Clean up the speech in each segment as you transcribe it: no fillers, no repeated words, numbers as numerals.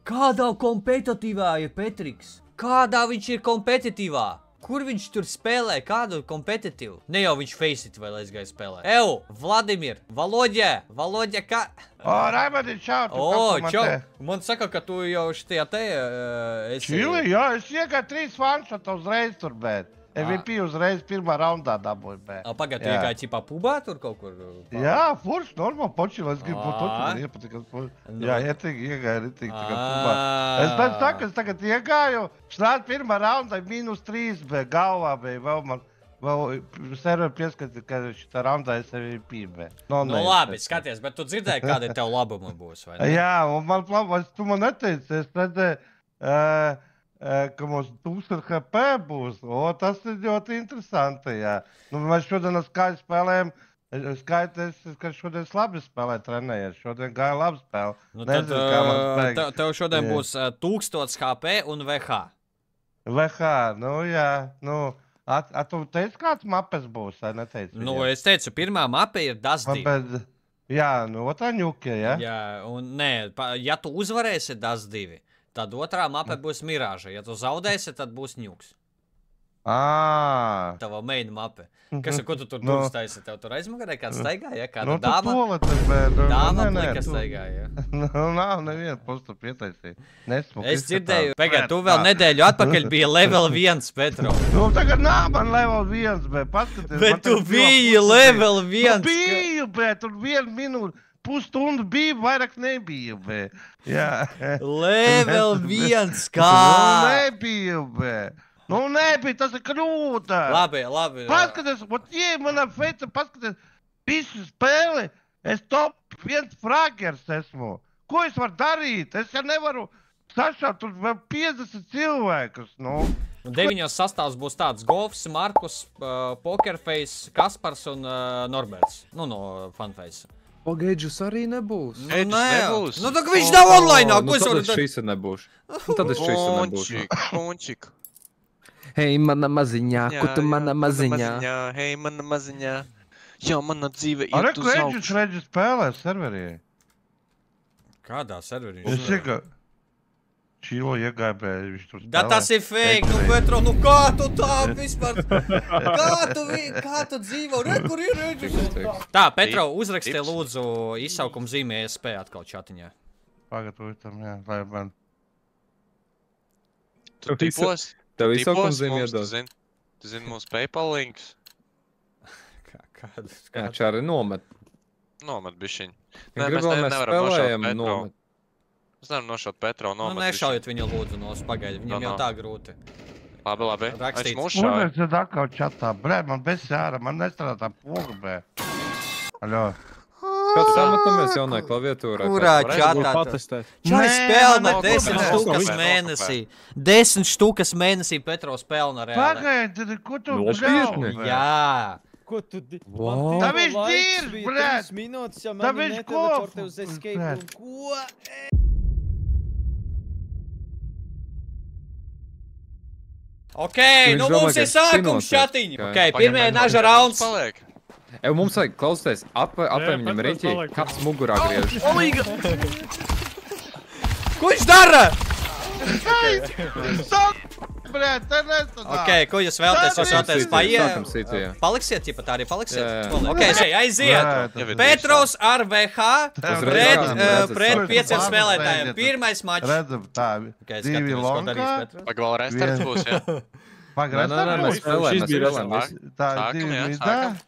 Kādā kompetitīvā ir Petriks? Kādā viņš ir kompetitīvā? Kur viņš tur spēlē? Kādu kompetitīvu? Ne jau viņš Faceit vēl aizgāja spēlē. Vladimir, Valodja, kā? Raimandi, čau, tu Čau. Man saka, ka tu jau šitajā te esi... Čili, jā, es iegāju 3 vanšotu uzreiz tur, bet. MVP uzreiz pirmā raundā dabūju, bet. Pagad, tu iegāji ķipā pubā tur kaut kur? Jā, furš, normāli, počili, es gribu būt toķi, man iepatīk. Jā, iegāju ritīgi tagad pubā. Es pēc saku, es tagad iegāju, šādi pirmā raundā -3, bet galvā bija vēl man, vēl serveri pieskatīt, ka šitā raundā es MVP, bet. Nu labi, skaties, bet tu dzirdēji, kādi tev labumi būs, vai ne? Jā, un tu man neteici, es redzēju, ka mums 1000 HP būs. Tas ir ļoti interesanti, jā. Nu, mēs šodien ar Skaitu spēlējam. Skaitu, ka šodien labi spēlē trenējies. Šodien gāja labi spēle. Nu tad tev šodien būs 1000 HP un VH. VH, nu jā. Nu, tu teici, kāds mapes būs, vai neteici? Nu, es teicu, pirmā mape ir Das 2. Jā, nu, otrā ņukie, jā? Jā, un nē, ja tu uzvarēsi Das 2. Tad otrā mape būs Mirāža. Ja tu zaudēsi, tad būs ņuks. Tava main mape. Kas, ko tu tur taisi? Tev tur aizmugarē kāds staigāja? Kāda dāma? Dāma plika staigāja. Nav neviena postu pietaisīja. Es dzirdēju. Pagad, tu vēl nedēļu atpakaļ bija level 1, Petro. Nu, tagad nav man level 1, bet paskaties. Bet tu biji level 1. Biju, bet tur 1 minūte. Pusstundu bija, vairāk nebija, bet. Jā. Level 1, kā? Nu, nebija, bet. Nu, nebija, tas ir krūta. Labi. Paskaties, manā Feita, paskaties, visu spēli, es top 1 fragers esmu. Ko es varu darīt? Es jau nevaru sašaut, tur vēl 50 cilvēkus, nu. 9 sastāvs būs tāds Golfs, Markus, Pokerface, Kaspars un Norberts. Nu, no Funface. Pagaidžus arī nebūs. Nebūs. Nu, tak viņš nav online. Nu, tad es šīs nebūšu. Pončik. Hei, mana maziņā, ko tu mana maziņā? Hei, mana maziņā. Jā, mana dzīve iet uz augšu. Redži spēlē serverī. Kādā serverī? Es iegāju. Čilo iegāja, bet viņš tur spēlē. Da tas ir fake, nu Petro, nu kā tu tā vispār? Kā tu dzīvo? Re, kur ir Redžis? Tā, Petro, uzrakstī lūdzu izsaukumu zīmē ESP atkal čatiņā. Pagad, tam, jā, lai man. Tu tipos? Tev izsaukumu zīmē iedod? Tu zini mūsu PayPal links? Jā, čāri nomet. Nomet bišķiņ. Mēs spēlējam nomet. Mēs nevaram nošaut Petro nomet. Nu, nešaujiet viņu lūdzu nos, pagaidi, viņam jau tā grūti. Labi. Rakstīts. Es mūs šauju. Kur es atkal čatā? Brē, man bez jāra, man nestrādā poga, brē. Aļo. Kāds sametamies jaunai klaviatūrai? Kurā čatā? Čai spēlna 10 štukas mēnesī. 10 štukas mēnesī Petro spēlna reāli. Pagaidi, ko tu bļauj? Jā. Ko tu... Tā viņš dīrs, brēt! Tā viņš kofu! Ok, nu mums ir sākums šatiņi. Ok, pirmie naža rauns. Mums vajag klausīties, apēm viņam riņķī, kāds mugurā griež. Ko viņš dara? Brēt, tā nesadā. Ok, ko jūs vēlaties? Jūs vēlaties paliksiet, ja pat arī paliksiet? Ok, aiziet. Petros ar VH pret 5 spēlētājiem. Pirmais mačs. Redzam, tā. 2 lonka. Pagavēl restarts būs, jā? Pagavēl restarts būs. Šis bija restarts. Tā, 2 midā.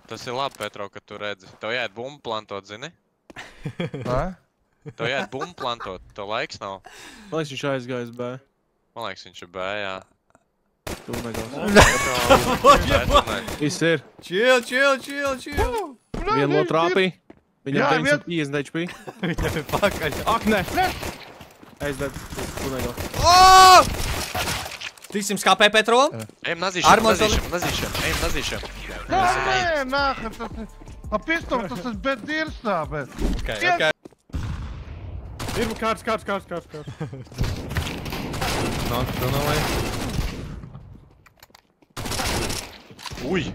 Tas ir labi, Petro, ka tu redzi. Tev jāiet bumbu plantot, zini? Tev jāiet bumbu plantot, tev laiks nav. Man liekas, viņš aizgājis B. Man liekas, viņš ir B, jā. Tu negās. Viss ir. Chill. Vienu lot trāpī. Viņam 950 HP. Viņam ir pakaļ. Ak, ne! Aizded. Tu negās. Tiksim skāpē, Petro. Ejam nazīšam. Nē, nāha, tas ir... A pistoli, tas ir bet dirsā, bet... Ok. Ir kārts. Nāk, tu nav vai? Uj!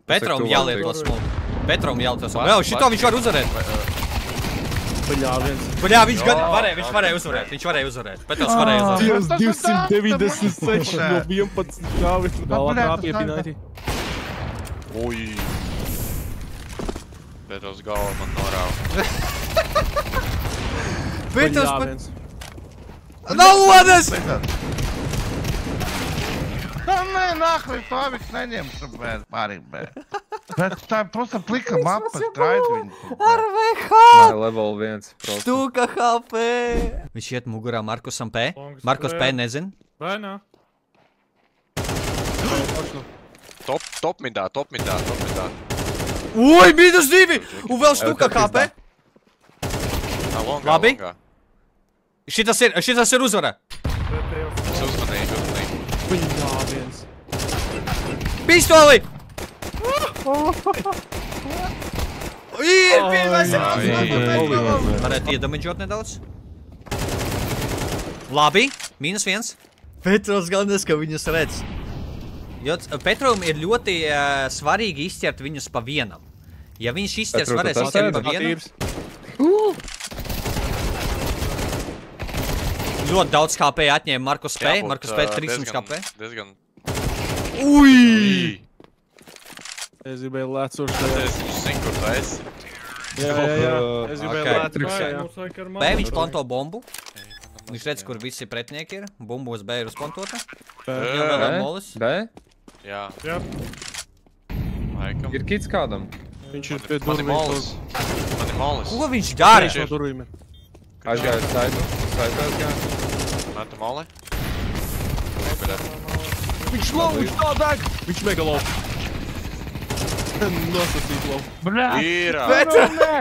Petrom jālieto smogu. Petrom jāltos. Vēl, šito viņš var uzvarēt. Baļā, viens. Baļā, viņš varēja uzvarēt. Viņš varēja uzvarēt. Petros varēja uzvarēt. 296 no 11 šāvis. Galvā trāpiepināti. Ui. Petros galva man norāva. Petros Baļā, pat... viens. Nav lodes! Nē, nākamais to aviks neņemšu, bet pārīgi, bet. Bet tā ir prosta plika mapa, skraid viņu. Ar VH! Level 1. Štuka HP! Viņš iet mugurā Markusam P. Markus P nezin. Vai nā? Top midā. Ui, -2! Un vēl štuka HP! Labi. Šitas ir uzvara. Es uzmanīju. Baļā, viens. Pistoli! Ir pirmais ir uzvara! Varētu iedamaģot nedaudz. Labi, -1. Petros galvenais, ka viņus redz. Jo Petrom ir ļoti svarīgi izķert viņus pa vienam. Ja viņš izķers, varēs izķert pa vienam. Ļoti daudz HP atņēma Markus P. Markus P 300 HP. Diezgan. Ui! Es gribēju lēcošu. Es zinu, kur tu esi. Jā. Es gribēju lēcošu. B viņš planto bombu. Viņš redz, kur visi pretinieki ir. Bumbu uz B ir uzplantota. Viņam vēl ir molis. B? Jā. Jā. Laikam. Ir kits kādam. Viņš ir pie Mani durvīm. molis. Ko viņš dara? No durvīm. Aizgāju saitu aizgāju. Metu moli. Viņš low, viņš tā deg! Viņš mega low. Nosacīt low. Īrā. Nē,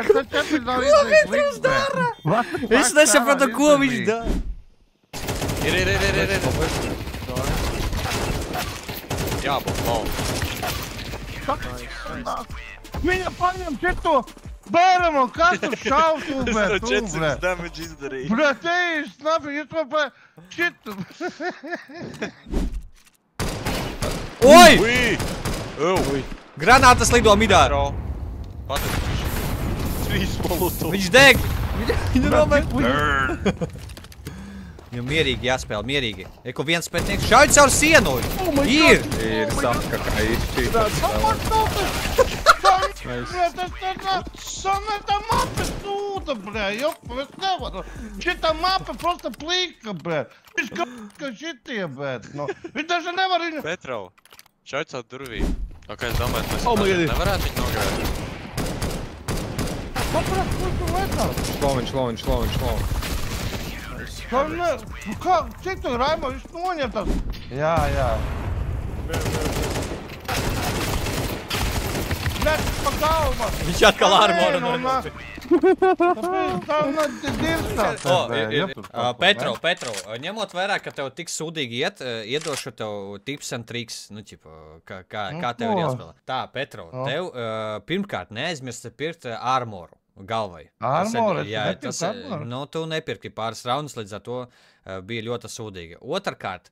tas četri nav izdarīt likt, bet. Es nesapratu, ko viņš dara. Ir. Jābūt low. Viņa paņem šito bēramo, kas tu šautu, bet tu, 400 damage izdarīja. Bret, ej, snapi, jūs man pa šitu. Oi! Ui. Granātas lido midā. Patīk. 3 molotovs. Viņš deg. Viņu nomet. Viņam mierīgi jāspēl, mierīgi. Eko viens pretnieks šauj caur sienu. Ir. Ir saka, kā izšķīt. Sameta mapa sūta, bļā, jopa, es nevaru. Šitā mapa prosta plīka, bļā. Viņš kā šitie, bļā. Viņš daži nevar viņu... Petrov, šauj caur durvīm. Ok, es domāju, mēs nevarētu viņu nogājāt. Paprāt, kur tu vajadzā? Viņš low. Kā, cik tu, Raimo, viņš noņem tas? Jā. Bļāt, pa galvā. Viņš atkal armoru noņem. Tā nav dirstāt. Petro, ņemot vērā, ka tev tik sūdīgi iedošu tev tips and tricks, nu, ķipa, kā tev ir jāspēlē. Tā, Petro, tev pirmkārt neaizmirsti pirkt armoru galvai. Armoru? Jā, tas, nu, tu nepirki pāris raundus, līdz ar to bija ļoti sūdīgi. Otrkārt,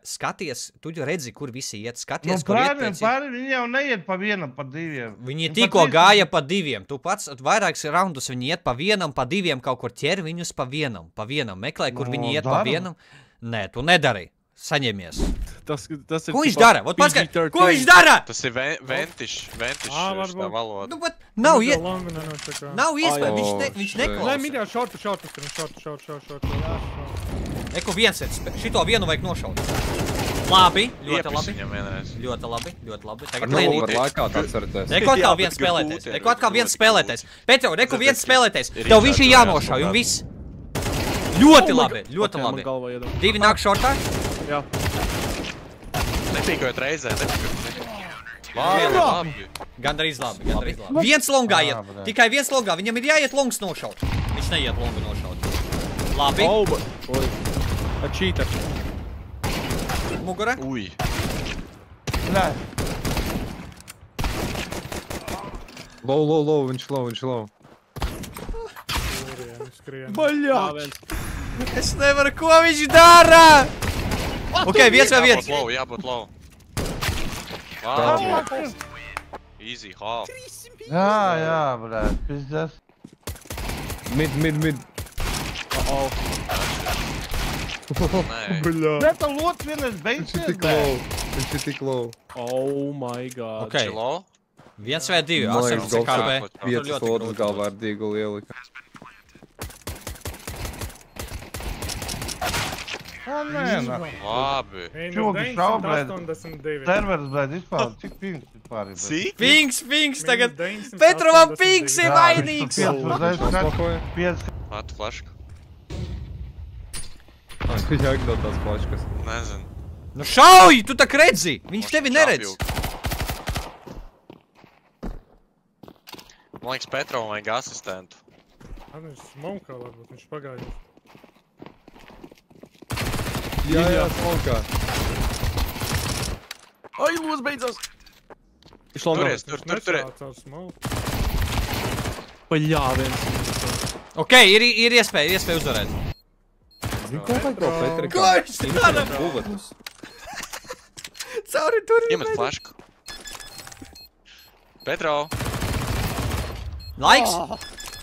skaties, tu redzi, kur visi iet, skaties, kur iet pēc... Viņi jau neiet pa vienam, pa diviem. Viņi tikko gāja pa diviem, tu pats vairākus raundus viņi iet pa vienam, pa diviem, kaut kur ķer viņus pa vienam, meklē, kur viņi iet pa vienam. Nē, tu nedari, saņemies. Tas ir... Ko viņš dara? Ko viņš dara? Tas ir ventišs tā valoda. Nu, bet nav iespēja, viņš Nē, neklausa. midjā šortu. Eko viens ir, šito vienu vajag nošaut. Labi, ļoti Iepis labi. viņam vienreiz. Ļoti labi. Tagad Var lēnīgi. laikā atcerēties. Neko atkal viens spēlētais. Petro, neko viens spēlētais. Tev viņš ir jānošauj un viss. Ļoti labi. Divi nāk šortā. Jā. Nepīkojot reizē, Labi. Gandrīz labi. Viens longā iet. Tikai viens longā. Viņam ir jāiet longs nošaut. Viņš neiet longu nošaut. Labi. Cheater. Mugura. Ui. Nē. Low, viņš low. Baļā! Es nevaru, ko viņš dara! Ok, viens vai viens. Jābūt low. Labi. Easy, half. Jā, brāt, pizdas. Mid. Nē. Bļā. Ne, tā lots vienreiz beigsies, Viņš ir tik low. Oh my god. Ok. Čilo? 1 vai 2, Man liekas, atsevišķi KP. Golfs. 5 lodas galvā ar Diegu ielika. Nē, Labi. Čūki šaubrēd. 982. Serveris, blēd, vispār, cik pings vispār ir? Cik? Pings tagad. 982. Petrovam Pings ir vainīgs. Nosmokoja. Matu flašku. Viņš jāgdod tās plaškas. Nezinu. Nu šauj, tu tak redzi. Viņš tevi neredz. Man liekas, Petrovam vajag asistentu. Viņš smokā, varbūt viņš pagājis. Jā, smokā. Ai, lūdzu, beidzās! Viņš longā. Turies, tur. Paļā, viens. Ok, ir iespēja uzvarēt. Zini, ko vajag to Petrikam? Ko viņš dara? Bulletus. Cauri tur Iemet flašku. Petro. Laiks.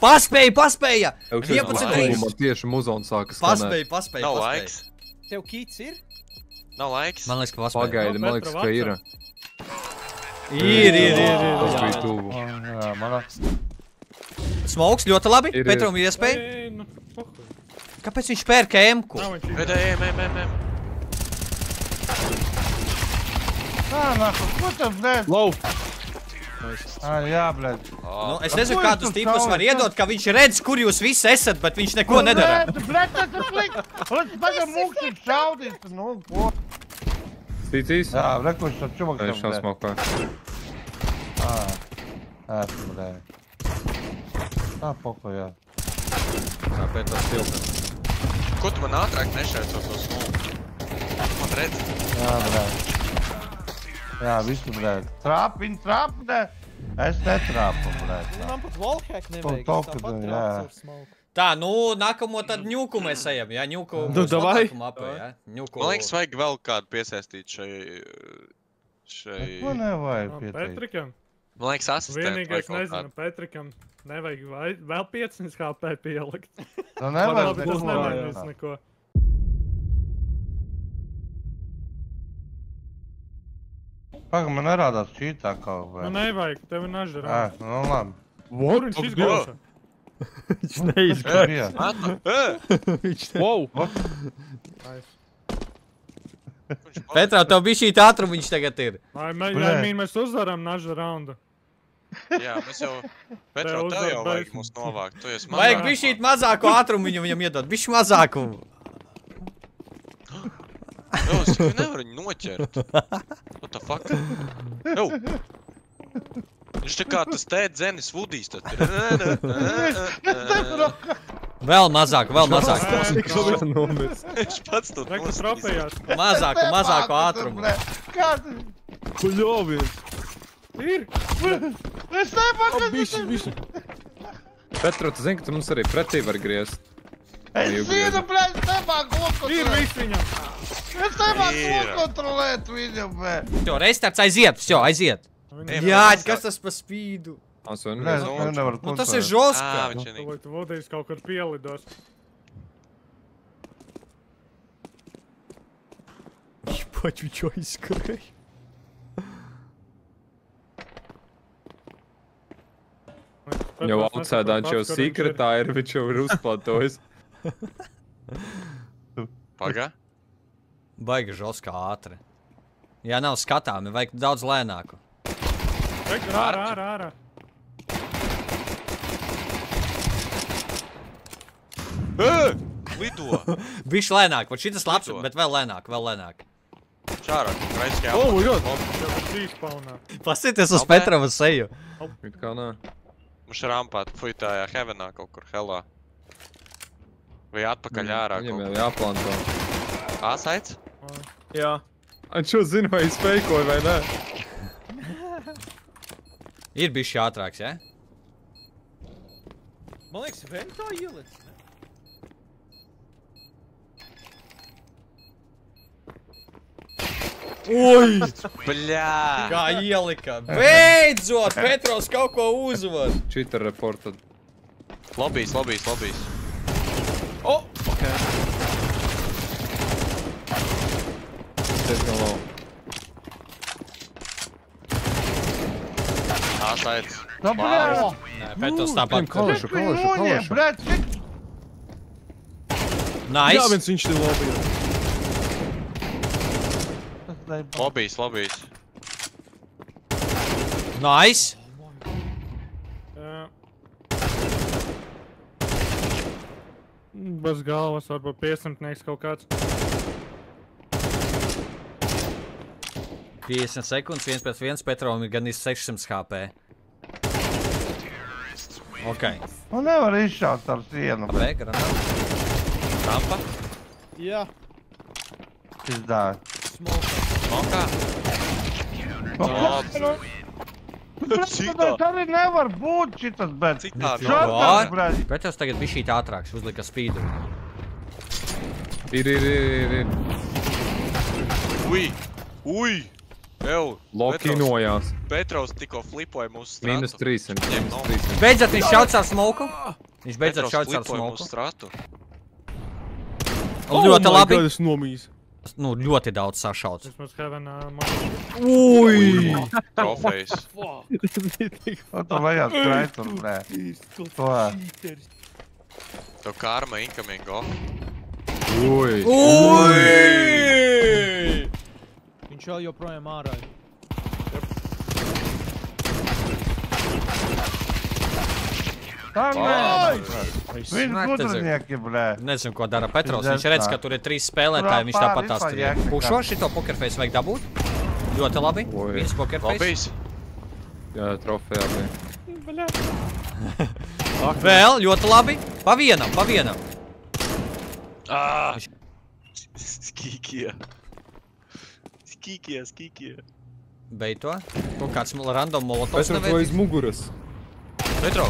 Paspēja. 11 Man tieši muzona sāka skanēt. Paspēja. Nav laiks. Tev kīts ir? Nav laiks. Man liekas, ka paspēja. Pagaidi, man liekas, ka ir. Ir. Tas bija tuvu. Jā, manā. Smauks ļoti labi. Ir. Petrom ir iespēja. Ei, nu, pohuj. Kāpēc viņš pērka M-ku? Nav viņš Pēdē, ejam. Ko tev, blēd? Low. Jā, blēd. Nu, es nezinu, kādus tipus var iedot, ka viņš redz, kur jūs visi esat, bet viņš neko nedara. Blēd, tas ir slikt. Tagad mūksīt šaudīt. Nu, ko? Stīcīs? Jā, rekuši ar čumakam, Viņš blēd. smokā. Esmu, blēd. Tā, poko, jā. Tā, Petrs tilta. Ko tu man ātrāk nešēco to smoku? Man redz. Jā, blēd. Jā, visu, blēd. Viņi trāp, blēd. Es netrāpu, blēd. Man pat wallhack nevajag. To, Tāpat jā. trāps ar smoke. Tā, nu, nākamo tad ņūku mēs ejam, jā? Ņūku Nu, būs davai. labāku mapu, jā? Ņūku... Man liekas, vajag vēl kādu piesaistīt šai... Ko nevajag pieteikt? Petrikam. Man liekas, asistentu Vienīgais vajag nezinu, Petrikam nevajag vēl 5 HP pielikt. Nu, nevajag Labi, tas neko. nemainīs neko. Pagaid, man nerādās šītā kaut vai. Man nevajag, tevi nažarā. Nu, labi. Kur viņš izgāja? Viņš neizgāja. Bija. Wow! Petrā, tev bija šī ātruma viņš tagad ir. Mēs uzvaram naža raundu. Jā, mēs jau... Petro, tev jau vajag mūs novākt. Tu esi Vajag mazāk. bišķīt mazāku ātrumu viņam iedot. Bišķi mazāku. Jo, es tikai nevaru viņu noķert. What the fuck? Jo! Viņš tā kā tas tēt Zenis Vudijs tad ir. Vēl mazāk. Viņš pats to Reku trofejās. Mazāku ātrumu. Kāds? Kuļovies! Ir! Es nepaku! Bišķi! Petro, tu zini, ka tu mums arī pretī var griezt. Es zinu, blēd, es nepaku Ir kontrolēt! viss viņam! Es nepaku kontrolēt viņu, blēd! Jo, restarts aiziet, aiziet. Jā, kas tas pa spīdu? Nē, es nevaru Nu, tas ir kontrolēt. žoska. Viņš ir Lai tu vodījis kaut kur pielidos. Jebać, viņš aizskrēja. Jau outsēdā viņš jau sekretāri, viņš jau ir uzplatojis. Pagā? Baigi žoska ātri. Jā, nav skatāmi, vajag daudz lēnāku. Reku, ārā! Lido! Bišķi lēnāk, vat šitas labs, Lido. bet vēl lēnāk. Čārā, raiskajā. Oh my god! Jau pat respawnā. Pasieties uz Petrova seju. It kā nē. Mums rampāt fuitājā heavenā kaut kur hellā. Vai atpakaļ ārā Viņam kaut jau kur. jāplantā. Āsaids? Jā. Viņš šo zina, vai es fejkoju vai nē. Ir bišķi ātrāks, jā? Man liekas, ventā ielic. Ui! Bļā! Kā ielika. Beidzot, Petros kaut ko uzvar. Cheater reported. Lobijs. O! Ok. Diezgan low. Āsaids. Nu, bļā! Nē, Petros tāpat. Kalašu. Bļā, cik? Jā, Nice. viens viņš te lobija. Lobijs. Nice. Bez galvas, varbūt 500 kaut kāds. 50 sekundes, 1 pret 1, Petrom ir gan 600 HP. Ok. Nu nevar izšaut ar sienu. B, granāta. Rampa. Jā. Izdāja. Smokā. Tas arī nevar būt šitas, bet... Citādi. Šāds, bļā. Petros tagad bija šīt ātrāks, uzlika spīdu. Ir. Ui! Ew! Lokinojās. Petros tikko flipoja mūsu stratu. Minus 300. Ņem no. Beidzot, viņš šauc ar smoku. Viņš beidzot Petros šauc ar flipoja smoku. mūsu stratu. Un ļoti labi. God, es nomīs. Nu, ļoti daudz sašauc. Vismaz Heavenā man. Ui! Trofejs. Un tu vajag skrēt tur, bļā. To. Tev karma incoming, go. Ui. Ui! Viņš vēl joprojām ārā. Tā nē. Viņš gudrinieki, bļā. Nezinu, ko dara Petros. Viņš redz, ka tur ir 3 spēlētāji, viņš tāpat tās tur ir. Pušo šito pokerface vajag dabūt. Ļoti labi. Oi. Viens pokerface. Lobijs. Jā, trofejā bija. Vēl, ļoti labi. Pa vienam. Skīkie. Beidz to. Kaut kāds random molotovs Petro to nevēd. aiz muguras. Petro.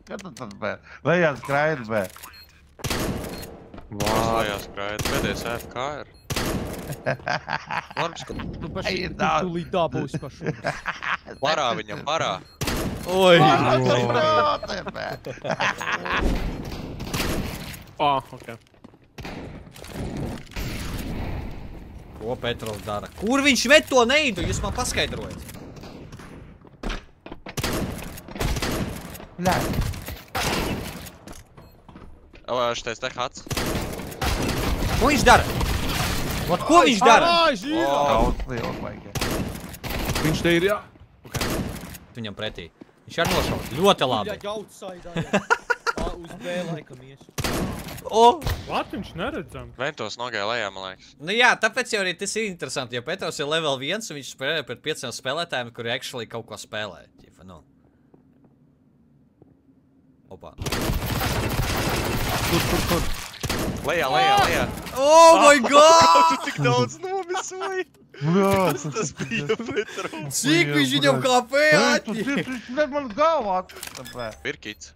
Kad tu tas, bļā? Lejā skrēt, bļā. Lājās krājot. Pēdējais AFK ir. Larbs, ka Tu tūlīt dabūsi pa šo. parā viņam, parā. Oi! Ok. Ko Petros dara? Kur viņš met to neidu? Jūs man paskaidrojat. Bļā. Šitais te hats. Ko viņš dara? Vat ko viņš dara? Daudz liels vajag. Viņš te ir, jā. Viņam pretī. Viņš ar nošaut. Ļoti labi. Jā, outside. Uz B laikam ies. O! Lat, viņš neredzam. Ventos nogāja lejā, man liekas. Nu jā, tāpēc jau arī tas ir interesanti, jo Petros ir level 1 un viņš spēlē pret 5 spēlētājiem, kuri actually kaut ko spēlē. Ķipa, nu. Opā. Kur. Lejā. Oh my god! Tu tik daudz nomisoji. Tas bija Petro. Cik viņš viņam HP atņi? Viņš ne man galvā atkrita, bļā. Pirkits.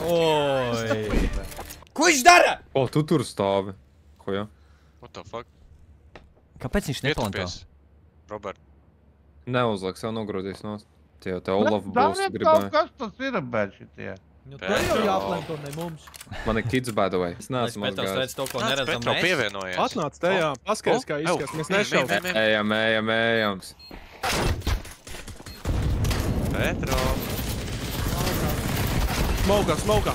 Oi! Ko viņš dara? O, tu tur stāvi. Ko, jā? What the fuck? Kāpēc viņš neplanto? Ietupies. Robert. Neuzliek, sev nogrozīs nost. Tie te Olaf būs Dariet kaut gribēja. kas tas ir, bļā, šitie. Nu, tev jau jāplanto, ne mums. Man ir kids, by the way. Es Mēs neesmu Petros mazgājis. redz to, ko Nāc, neredzam Petro mēs. pievienojies. Atnāc te, jā. Paskaties, kā izskatās. Mēs nešaujam. Ejam. Petro. Smaukā.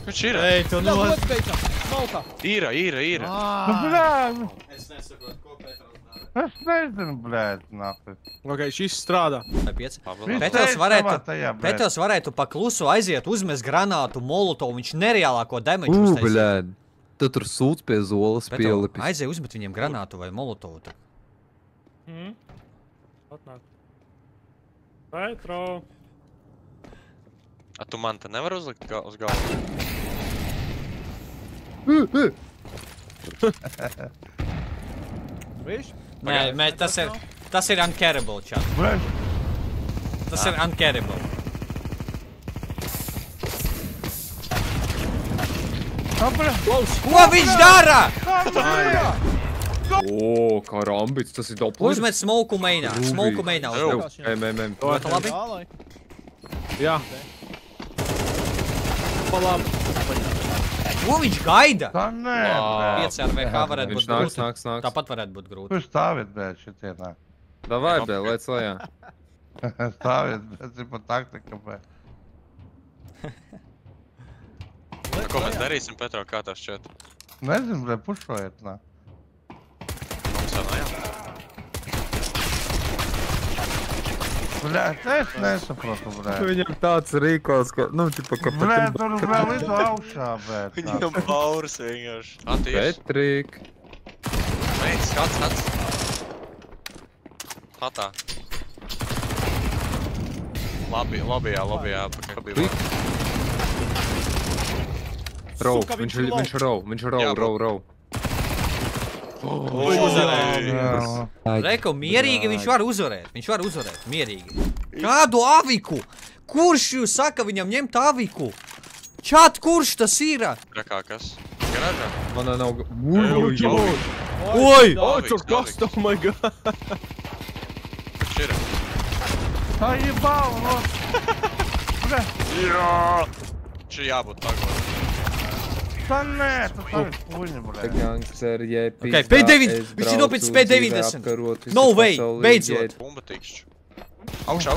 Viņš ir? Ej, tu Jā, otrs beidzam. Smalkā. Īra. Bļā, Es nesaprotu, ko Petros dara. es nezinu, bļā, nafi. Ok, šis strādā. Pieci. Viņš Petros teica varētu, savā tajā, bļā. Petros varētu pa klusu aiziet, uzmest granātu, molotovu, viņš nereālāko damage uztaisīja. Bļēd. Tu tur sūdz pie zolas Petro, pielipis. aizēj uzmet viņiem granātu vai molotovu. Atnāc. Petro. A tu man te nevar uzlikt uz galvu? Viš? Nē, tas ir uncarable, čat. Bļā, Tas ir uncarable. Ko viņš dara? O, karambits, tas ir doppler. Uzmet smoku mainā. Smoku mainā. Ļoti labi. Jā. Palām. Ko viņš gaida? Tā nē, 5 ar VK varētu būt Viņš grūti. nāks. Tāpat varētu būt grūti. Kur stāviet, bet šitienā? Davai, bē, lēc lejā. Stāviet, bet ir pa taktika, bet. Ko mēs darīsim, Petro, kā tas šķiet? Nezinu, bet pušojiet, nā. Mums sanājām. Bļēt, es nesaprotu, bļēt. Viņam tāds rīkos, ka, nu, tipa, ka Bļēt, tur vēl idu augšā, bet. Viņam pauras vienkārši. Attīši. Petrik. Meits, hats. Hatā. Lobijā. Rau, viņš rau. Reku, mierīgi viņš var uzvarēt. Mierīgi. Kādu aviku? Kurš jūs saka viņam ņemt aviku? Čāt, kurš tas ir? Rekā, kas? Garāžā? Man nav... Oi! Tur kas, oh my god. Kas ir? Tā ir balva, bļēt. Šī jābūt tagad. Tā nē, tu tavi puņi, bļēt. Ok, P90, viņš ir nopēc P90. No way, beidzot. Bumba tikšķu. Augšā.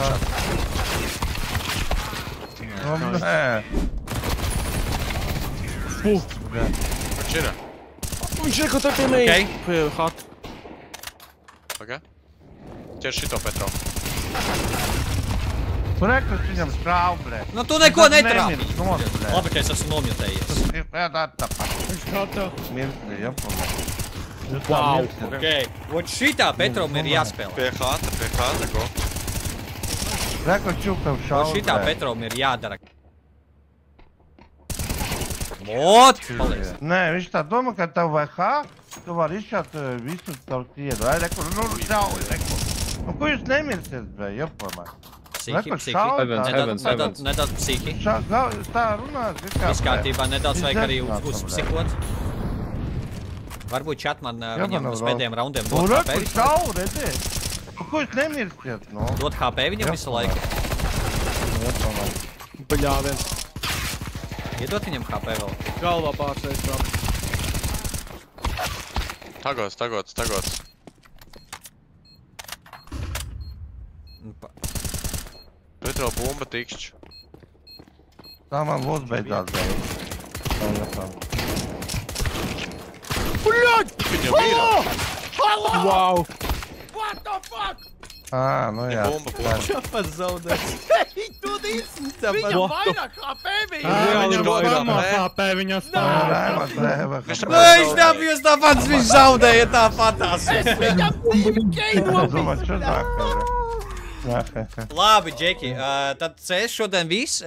Nē. Kas ir? Viņš ir kaut tā mei. Ok. Pie hat. Ok. Ķer šito, Petro. Tu rekus viņam šāv, bļēt. Nu tu neko netrāpi. Nemirs nos, bļēt. Labi, ka es esmu nomjotējies. Jā, tā pat. Viņš kā Mirsti, jā, Wow. Ok. Ot šitā Petrom ir jāspēlē. Pie hata, go. Rekus čupev Ot šāv, šitā bļēt. Petrom ir jādara. Ot! Palies. Nē, viņš tā domā, ka tev VH, tu vari izšķāt visu tavu iedu. Ai, reku, nu, šauj, reku. Nu, ko jūs nemirsiet, bļēt, jāpamā? Psīki. Evans. Nedaudz psīki. Tā runās, Viss kārtībā, nedaudz Viņš vajag arī neznāca, uzpsikot. Varbūt čat man viņam uz pēdējiem raundiem Nu, dot reku, HP. šauj, redzi. Nu, ko jūs nemirsiet, nu? Dot HP viņam visu laiku. Baļā viens. Iedot viņam HP vēl. Galvā pārsēs kā. Tagots. Petro, bumba tikšķu. Tā man būs beidzās, Viņam ir. Wow. nu jā. Bumba. Čapas zaudēts. Viņam vairāk HP bija. Viņam vairāk HP viņa stāv. Viņš dabījus tāpats, viņš zaudēja tāpatās. Labi, Džeki, tad CS šodien viss.